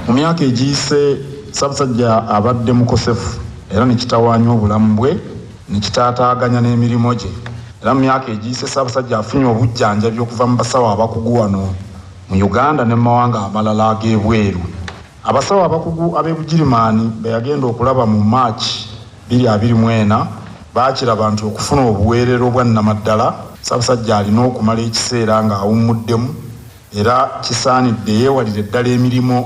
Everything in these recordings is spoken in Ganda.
Mu myaka egiyise Ssaabasajja abadde mukosefu era ne kitawaanya obulamu bwe ne kitaataaganya n'emirimu gye. Era mu myaka egiyise Ssaabasajja afunye obujjanjabi okuva mu basawo abakugu wano mu Uganda ne mu mawanga amalala ag'ebweru. Abasawo abakugu ab'e Bugirimaani be yagenda okulaba mu Maachi 2024 baakiraba nti okufuna obuweerero bwa nnamaddala Ssaabasajja alina okumala ekiseera ng'awummuddemu era kisaanidde yeewalire eddala emirimu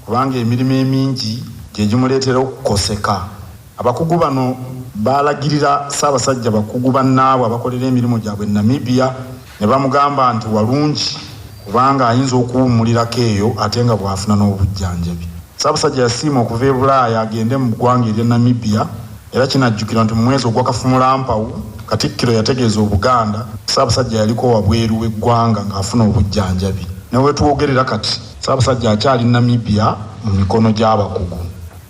kubanga emirimu emingi gye gimuleetera okukoseka. Abakugu bano baalagirira Ssaabasajja bakugu bannaabwe abakolera emirimu gyabwe Namibia ne bamugamba nti walungi kubanga ayinza okuwummulirako eyo ate nga bw'afuna n'obujjanjabi. Ssaabasajja yasiima okuva e Bulaaya agende mu ggwanga ery'e Namibia era kinajjukira nti mu mwezi ogw'Akafumulampawu Katikkiro yategeeza Obuganda Ssaabasajja yaliko wabweru w'eggwanga ng'afuna obujjanjabi. Ne weetwogerera kati Ssaabasajja akyali Namibia mu mikono gy'abakugu.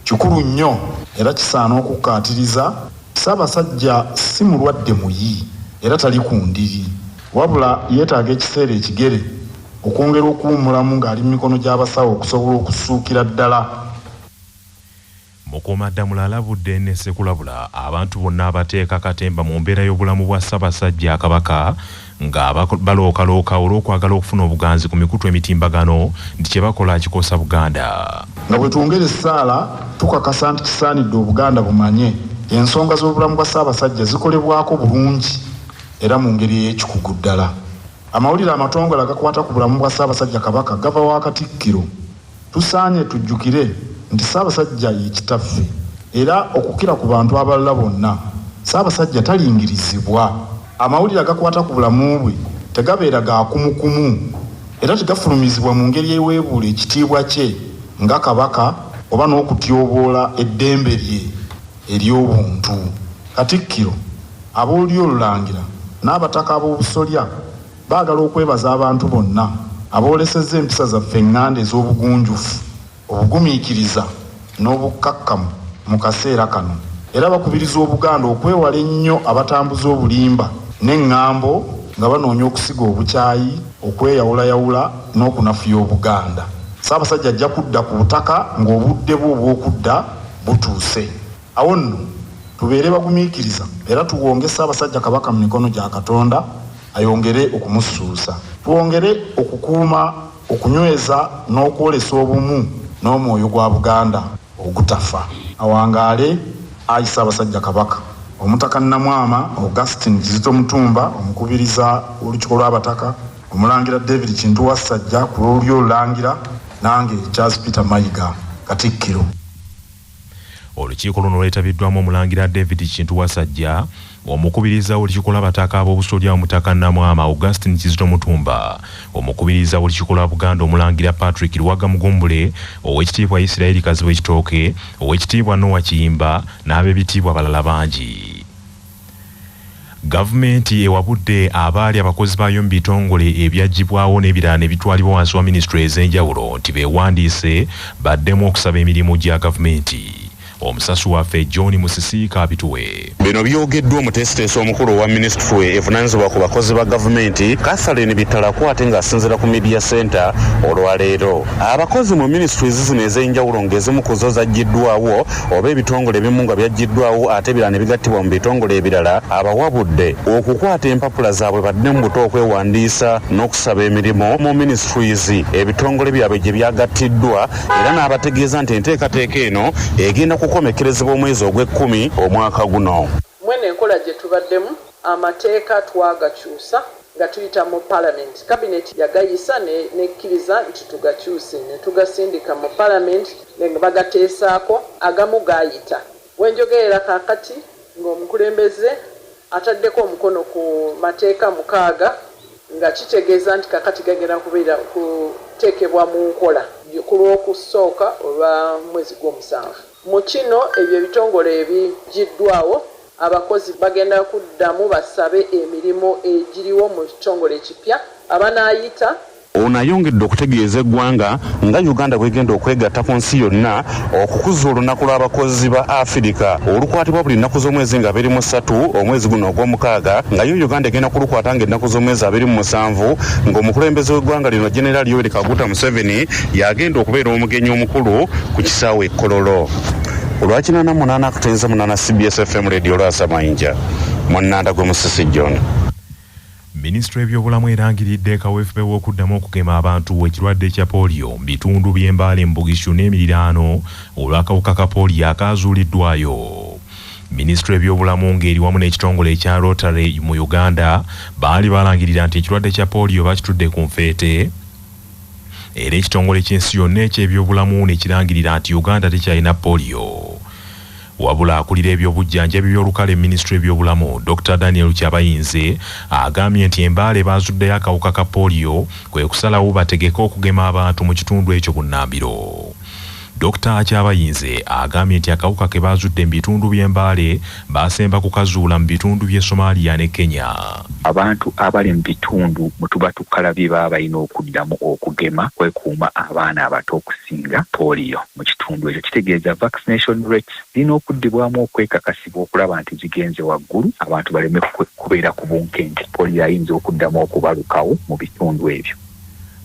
Kikulu nnyo era kisaana okukkaatiriza Ssaabasajja si mulwadde muyi era tali ku ndiri wabula yeetaaga ekiseera ekigere okwongera okuwummulamu ng'ali mu mikono gy'abasawo okusobola okusuukira ddala. Mukuumaddamula alabudde ne Ssekulabula abantu bonna abateeka katemba mu mbeera y'obulamu bwa Ssaabasajja Kabaka nga balookalooka olw'okwagala okufuna obuganzi ku mikutu emitimbagano nti kye bakola kikosa Buganda. Nga bwe twongera essaala tukakasa nti kisaanidde Obuganda bumanye ensonga z'obulamu bwa Ssaabasajja zikolebwako bulungi era mu ngeri ey'ekikugu ddala. Amawulire amatongole agakwata ku bulamu bwa Ssaabasajja Kabaka gava wa Katikkiro. Tusaanye tujjukire nti Ssaabasajja ye kitaffe era okukira ku bantu abalala bonna Ssaabasajja talingirizibwa. Amawulire agakwata ku bulamu bwe tegabeera ga kumukumu era tegafulumizibwa mu ngeri eweebuula ekitiibwa kye nga Kabaka oba n'okutyoboola eddembe lye ery'obuntu. Katikkiro, aboolya olulangira n'abataka ab'obusolya baagala okwebaza abantu bonna aboolesezza empisa zaffe eŋŋanda ez'obugunjufu obugumiikiriza n'obukkakkamu mu kaseera kano era bakubiriza Obuganda okwewala ennyo abatambuza obulimba n'eŋŋambo nga banoonya okusiga obukyayi okweyawulayawula n'okunafuya Obuganda. Ssaabasajja ajja kudda ku butaka ng'obudde bwe obw'okudda butuuse. Awo nno tubeere bagumiikiriza era tuwonge Ssaabasajja Kabaka mu mikono gya Katonda ayongere okumusuusa. Tuwongere okukuuma okunyweza n'okwolesa obumu n'omwoyo gwa Buganda ogutafa. Awangaale ayi Ssaabasajja Kabaka. Omutaka Nnamwama Augustine Kizito Mutumba omukubiriza olukiiko lw'abataka omulangira David Kintu Wassajja ku lw'olulyo olulangira nange Charles Peter Mayiga Katikkiro. Olukiiko luno lwetabiddwamu omulangira David Kintu Wassajja omukubiriza olukiiko lw'abataka ab'obusolya omutaka Nnamwama Augustine Kizito Mutumba omukubiriza olukiiko lwa Buganda omulangira Patrick Luwaga Mugumbule ow'ekitiibwa Isiraeli Kazibu Ekitooke ow'ekitiibwa Noah Kiyimba n'ab'ebitiibwa abalala bangi. Gavumenti ewabudde abaali abakozi baayo mu bitongole ebyaggyibwawo n'ebirala ne bitwalibwa wansi wa minisitule ez'enjawulo nti beewandiise baddemu okusaba emirimu gya gavumenti. Omusasu waffe John Musisiika abituwe. Bino byogeddwa omuteesiteesi omukulu wa minisitule evunaanyizibwa ku bakozi ba gavumenti Catherine Bitalakwate ng'asinziira ku Media Center olwaleero. Abakozi mu minisitule zino ez'enjawulo ng'ezimu ku zo zaggiddwawo oba ebitongole ebimu nga byaggiddwawo ate ebirala ne bigattibwa mu bitongole ebirala abawabudde okukwata empapula zaabwe badde mu buto okwewandiisa n'okusaba emirimu mu minisitule ebitongole byabwe gye byagattiddwa era n'abategeeza nti enteekateeka eno egenda kukomekerezebwa omwezi ogw'ekkumi omwaka guno. Mwene enkola gye tubaddemu amateeka twagakyusa nga tuyita mu Parliament. Cabinet yagayisa nekkiriza nti tugakyuse ne tugasindika mu Parliament ne bagateesaako agamu gaayita. Wenjogerera kaakati ng'omukulembeze ataddeko omukono ku mateeka 6 nga kitegeeza nti kakati gagenda kubeera kuteekebwa mu nkola ku lw'okusooka olwa mwezi gw'omusanvu. Mu kino ebyo ebitongole ebiggiddwawo abakozi bagenda kuddamu basabe emirimu egiriwo mu kitongole ekipya abanaayita ono ayongedde okutegeeza eggwanga nga Uganda bwegenda okwegatta ku nsi yonna okukuza olunaku lw'abakozi ba Afirika olukwatibwa buli nnaku z'omwezi nga 23 omwezi guno ogw'omukaaga nga yo Uganda egenda kulukwata ng'ennaku z'omwezi 27 ng'omukulembeze w'eggwanga lino General Yoweri Kaguta Museveni yagenda okubeera omugenyi omukulu ku kisaawe Kololo. Olwakina 8 akutenza 8 CBS FM Radio Lwasa Mayinja Mwananda gwe Musisi John. Minisitule y'ebyobulamu erangiridde kaweefube w'okuddamu okugema abantu ekirwadde kya polio mu bitundu by'Embale, Mbugishu n'emiriraano olw'akawuka ka polio akaazuuliddwayo. Minisitule y'ebyobulamu ng'eri wamu n'ekitongole ekya Rotary mu Uganda baali balangirira nti ekirwadde kya polio bakitudde ku nfeete era ekitongole ky'ensi yonna eky'ebyobulamu ne kirangirira nti Uganda tekyalina polio. Wabula akulira ebyobujjanjabi by'olukale Minisitule y'ebyobulamu Dr. Daniel Kyabayinze agambye nti Embale baazuddeyo akawuka ka polio kwe kusalawo bategeke okugema abantu mu kitundu ekyo bunnambiro. Dr. Kyabayinze agambye nti akawuka ke baazudde mu bitundu by'Embale baasemba kukazuula mu bitundu by'e Somalia ne Kenya. Abantu abali mu bitundu mutuba tukalabye baba balina okuddamu okugema kwekuuma abaana abato okusinga polio mu kitundu ekyo. Kitegeeza vaccination rates zirina okuddibwamu okwekakasibwa okulaba nti zigenze waggulu abantu baleme kubeera ku bunkenke polio ayinza okuddamu okubalukawo mu bitundu ebyo.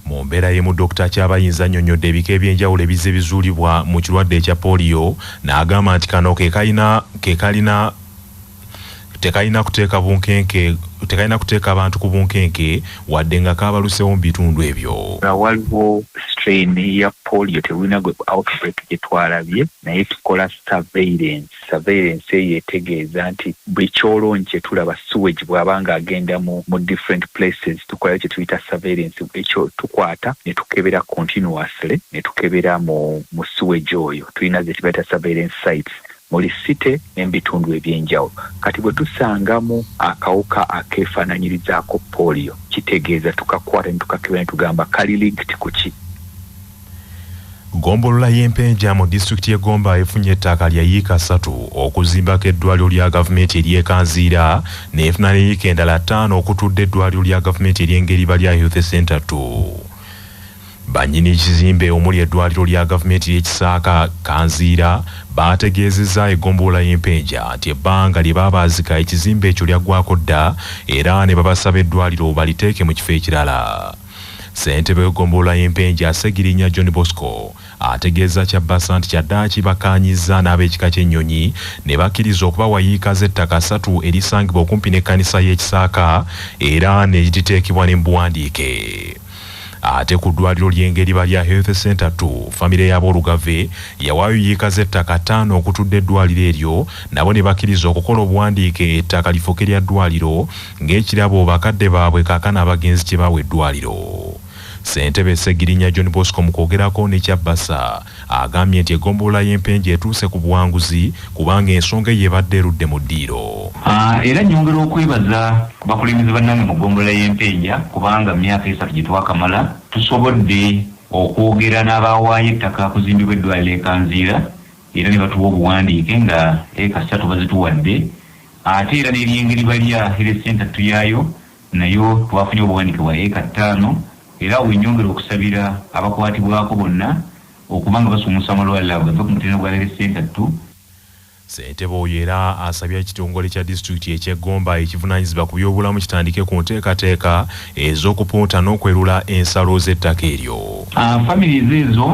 Mu mbeera y'emu Dr. Kyabayinza annyonnyodde ebika eby'enjawulo ebizze bizuulibwa mu kirwadde ekya polio n'agamba nti kano tekalina kuteeka abantu ku bunkenke wadde nga kaabalusewo mu bitundu ebyo. Waliwo strain ya polio tewulina gwe outbreak gye twalabye naye tukola surveillance eyo etegeeza nti buli kyolonyi kye tulaba sewage bw'aba nga agenda mu different places tukola kye tuyita surveillance ekyo tukwata ne tukebera continuously ne tukebera mu sewage oyo tulina ze tubayita surveillance sites muri site n'ebitundu ebyenjawulo. Kati bwe tusangamu akawuka akeefaananyirizaako polio kitegeeza tukakwata ne tukakebera ne tugamba kali linked ku ki. Gombolola y'Empenja mu disitulikiti y'e Gomba efunye ettaka lya yiika 3 okuzimbako eddwaliro lya gavumenti ery'ekanziira n'efuna yiika endala 5 okutudde eddwaliro lya gavumenti ery'engeriba lya Health Center 2. Bannyini kizimbe omuli eddwaliro lya gavumenti y'ekisaaka Kanziira baategeezezza egombolola y'Empenja nti ebbanga lye baabaazika ekizimbe ekyo lyaggwako dda era ne babasaba eddwaliro baliteeke mu kifo ekirala. Ssentebe w'egombolola y'Empenja Segirinya John Bosco ategeeza Kyabasa nti kyaddaaki bakaanyizza n'ab'ekika ky'ennyonyi ne bakkiriza okubawa yiika z'ettaka 3 erisangibwa okumpi n'ekkanisa y'ekisaaka era ne liteekebwa ne mu buwandiike. Ate ku ddwaliro ly'engeriba lya Health Center 2 famire y'aboolugave yawaayo yiika z'ettaka 5 okutudde eddwaliro eryo nabo ne bakkiriza okukola obuwandiike ettaka lifuke lya ddwaliro ng'ekirabo bakadde baabwe kaakana abagenzi kye baawa eddwaliro. Ssentebe Segirinya John Bosco mu kwogerako ne Kyabasa agambye nti egombolola y'Empenja etuuse ku buwanguzi kubanga ensonga y'ebadde erudde mu ddiiro. Era nyongera okwebaza ku bakulembeze bannange mu ggombolola y'Empenja kubanga mu myaka 3 gye twakamala tusobodde okwogera n'abawaayo ettaka kuzimbibwa eddwaliro ekanziira era ne batuwa obuwandiike nga eka 3 bazituwadde ate era n'eryengeriba lya Health Center tuyayo nayo twafunye obuwandiike bwa eka 5 era wenyongera okusabira abakwatibwako bonna okubanga basumusa amalwaliro ago gava ku mutindo gwa Health Center 2. Ssentebe oyo era asabye ekitongole kya disitulikiti eky'Egomba ekivunaanyizibwa ku byobulamu kitandike ku nteekateeka ez'okupunta n'okwerula ensalo z'ettaka eryo. Families ezo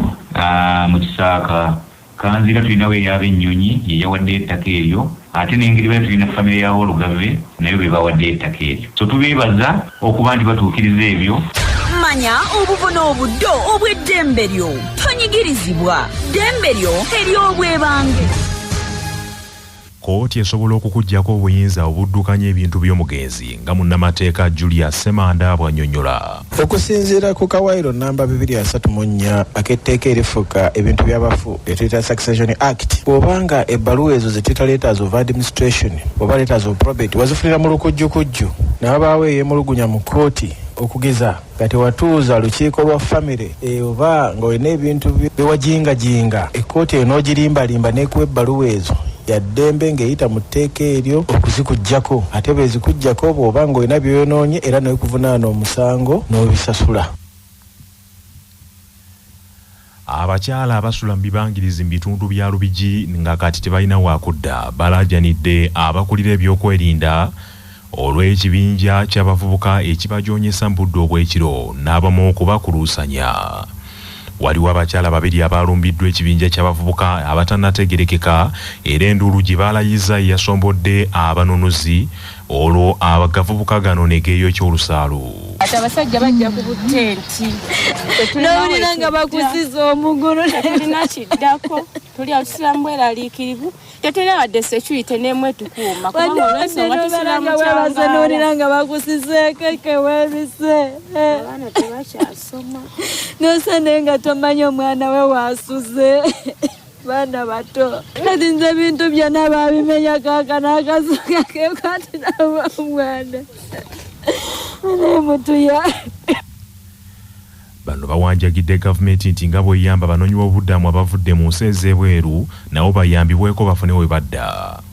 mu kisaaka Kanziira tulinawo ey'Abennyonyi ye yawadde ettaka eryo ate n'engeriba tulina famire ya Olugave nayo be bawadde ettaka eryo. So tubeebaza okuba nti batuukiriza ebyo. Manya obubona obuddo obw'eddembe lyo tonyigirizibwa ddembe lyo ery'obwebange. Kooti esobola okukuggyako obuyinza obuddukanya ebintu by'omugenzi nga munnamateeka Julius Semanda bw'annyonnyola. Okusinziira ku kawaayiro namba 234 ak'etteeka erifuka ebintu by'abafu etuyita Succession Act, bw'obanga ebbaluwa ezo zituyita letters of administration oba letters of probate wazifunira mu lukujjukujju n'abaawo eyeemulugunya mu kooti okugeza nga tewatuuza lukiiko lwa famire oba ng'olina ebintu byewajingajinga ekkooti enoogirimbalimba n'ekuwa ebbaluwa ezo yaddembe ng'eyita mu tteeka eryo okuzikuggyako ate bwe zikuggyako bw'oba ng'olina byoyonoonye era n'okuvunaana omusango n'obisasula. abakyala abasula mu bibangirizi mu bitundu bya Lubigi nga kati tebalina wakudda balaajanidde abakulira ebyokwerinda olw'ekibinja ky'abavubuka ekibajoonyesa mu budde obw'ekiro n'abamu okubakuluusanya. Waliwo abakyala babiri abalumbiddwa ekibinja ky'abavubuka abatannategerekeka era enduulu gye baalayiza yasombodde abanunuzi olwo abagavubuka gano ne geeyokya olusaalu. Ati abasajja bajja ku butenti n'owulira nga bakusiza omugulu tetulina kiddako tuli alusilamu bweraliikirivu tetulina wadde security n'emwe tukuuma kubanga olw'ensonga tusilamu kyangala n'owulira nga bakusizeeko ekewebise abaana tebakyasoma n'ose naye nga tomanya omwana we waasuze baana bato kati nze bintu byonna babimenya kaaka n'akazuka kekwatiramu omwana naye mutuya. Bano bawanjagidde gavumenti nti nga bw'eyamba abanoonyiboobubudamu abavudde mu nsi ez'ebweru nabo bayambibweko bafune we badda.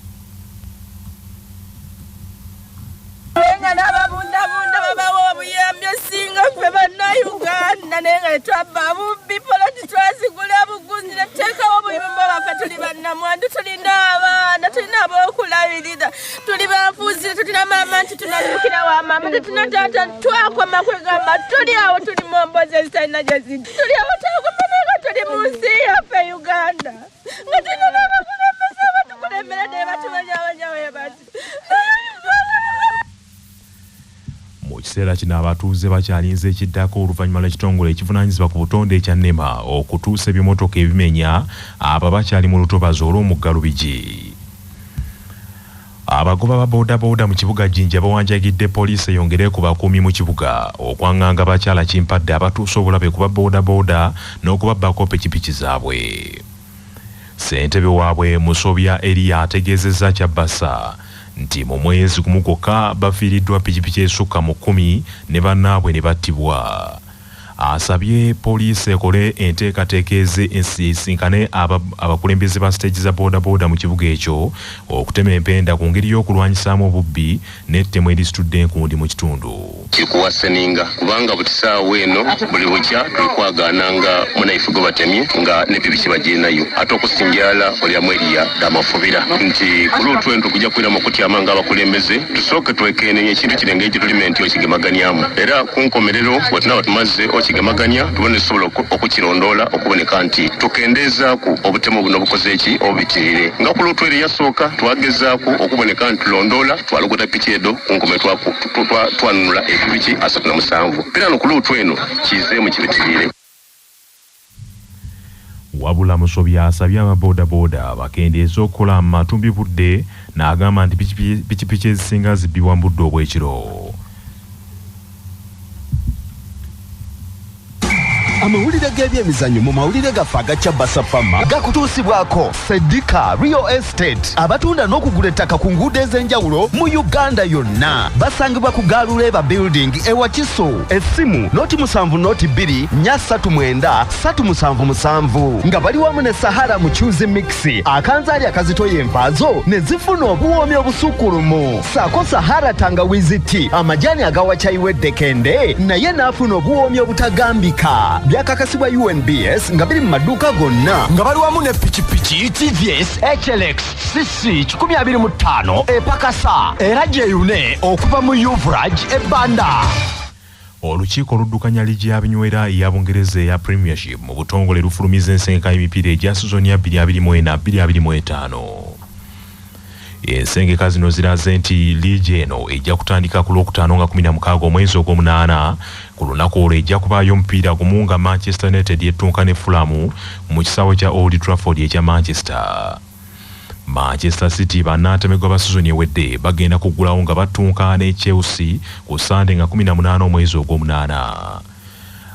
nga n'ababundabunda babawa obuyambi esinga ffe bannayuganda naye nga tetwabba bubbi poloti twazigula bugunzi ne tuteekawo obuyimba baffe tuli bannamwandu tulina abaana tulina ab'okulabirira tuli banfuuzire tulina maama nti tunadukira wa maama tetuna taata twakoma kwegamba tuli awo tuli mu mboozi ezitalina gye zidda tuli awo twakoma nga tuli mu nsi yaffe Uganda nga tulina n'abakulembeze abatukulembera naye batumanyamanya we bati. Mu kiseera kino abatuuze bakyalinze ekiddako oluvannyuma lw'ekitongole ekivunaanyizibwa ku butonde ekya NEMA okutuusa ebimotoka ebimenya abo bakyali mu lutobazi olw'omugga Lubigi. Abagoba ba boodabooda mu kibuga Jinja bawanjagidde poliisi eyongere ku bakuumi mu kibuga okwanganga abakyala kimpadde abatuusa obulabe ku baboodabooda n'okubabbako pikipiki zaabwe. Ssentebe waabwe Musobya Elia ategeezezza Kyabasa nti mu mwezi gumu gwokka bafiiriddwa pikipiki esukka mu 10 ne bannaabwe ne battibwa. Asabye poliisi ekole enteekateeka ezisinkane abakulembeze ba stage za boodabooda mu kibuga ekyo okutema empenda ku ngeri y'okulwanyisaamu obubbi n'ettemu erisitudde enkundi mu kitundu. Kikuwaseninga kubanga butisaawo eno buli bukya tulikwagaananga munaifugo batemye nga nepibiki bagirinayo ate okusinjala olyamu eriya gamafubira nti ku lwotwento kujja kwira mu kutyama nga abakulembeze tusooke twekenenye ekintu kirenge ekitulimenti okigemaganyamu era ku nkomerero wetunaba tumaze okigemaganya tubone sobola okukirondoola okuboneka nti tukendeezaaku obutemu buno bukoze eki obubitirire nga ku lwotwere yasooka twagezaaku okuboneka nti tulondoola twalogota piki edo ku nkome twanunula ebibiki 37 era no ku lwotwe eno kizeemu kibitirire. Wabula Musobya asabye ababoodabooda bakendeeza okukola mu matumbi budde n'agamba nti pikipiki ezisinga zibbibwa mu budde obw'ekiro. Amawulire g'ebyemizannyo mu mawulire gaffe aga Kyabasa Pharma gakutuusibwako Sedika Real Estate abatunda n'okugula ettaka ku nguudo ez'enjawulo mu Uganda yonna. Basangibwa ku Gaaluleba Building ewa Kiso. Essimu noti 7 noti 2 339 377 nga bali wamu ne Sahara Muchuzi Mixi akanzaali akazitoya empaazo ne zifuna obuwoomi obusukkulumu. Saako Sahara Tangawizi Tea amajani agawa chayiwedde kende naye n'afuna obuwoomi obutagambika. Byakakasibwa UNBS nga biri mu maduuka gonna nga bali wamu ne pikipiki TVS HLX CC 125 epakasa era gyeyune okuva mu Uvrage ebbanda. Olukiiko luddukanya ligi ya binywera ya Bungereza ya Premiership mu butongole lufulumiza ensenga y'emipiira egya sizoni ya 2024-2025. Ensengeka zino ziraze nti liigi eno ejja kutandika ku Lwokutaano nga 16 omwezi ogw'omunaana ku lunaku olwo ejja kubaayo omupiira gumu nga Manchester United yettunka ne Fulham mu kisaawe kya Old Trafford ekya Manchester. Manchester City bannantemegwa ba sizoni ewedde bagenda kuggulawo nga battunka ne Chelsea ku Sunday nga 18 omwezi ogw'omunaana.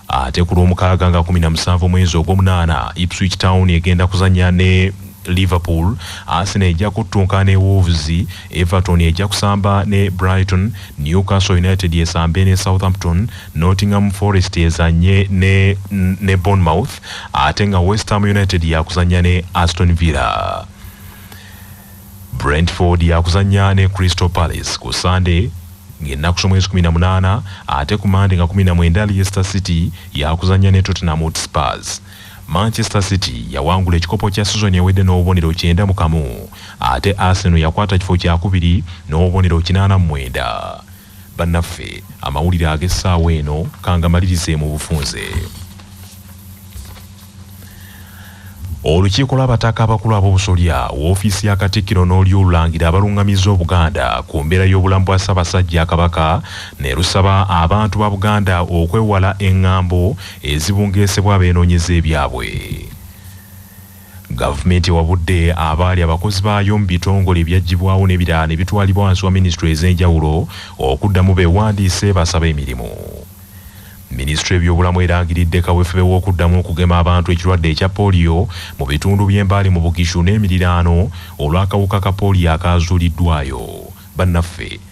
Ate ku Lwomukaaga nga 17 omwezi ogw'omunaana Ipswich Town egenda kuzannya ne Liverpool, Arsenal ejja kuttunka ne Wolves, Everton ejja kusamba ne Brighton, Newcastle United yesambe ne Southampton, Nottingham Forest ezanye ne Bournemouth, ate nga West Ham United yakuzanya ne Aston Villa. Brentford yakuzanya ne Crystal Palace ku Sunday ng'ennaku z'omwezi 18, ate ku Monday nga 19 Leicester City yakuzanya ne Tottenham Hotspur. Manchester City yawangula ekikopo kya season ewedde n'obubonero 9-1 ate Arsenal yakwata kifo kya kubiri n'obubonero 89. Bannaffe amawulire ag'essaawa eno kangamalirize mu bufunze. Olukiiko lw'abataka abakulu ab'obusolya woofiisi ya Katikkiro n'olyolulangira abalungamizza Obuganda ku mbeera y'obulamu bwa Ssaabasajja Kabaka ne lusaba abantu ba Buganda okwewala eŋŋambo ezibungeesebwa abeenoonyeza ebyabwe. Gavumenti ewabudde abaali abakozi baayo mu bitongole ebyaggibwawo n'ebirala ne bitwalibwa wansi wa minisitule ez'enjawulo okuddamu beewandiise basaba emirimu. Minisitule y'ebyobulamu erangiridde kaweefube w'okuddamu okugema abantu ekirwadde ekya pooliyo mu bitundu by'Embale mu Bugishu n'emiriraano olw'akawuka ka pooliyo akaazuuliddwayo. Bannaffe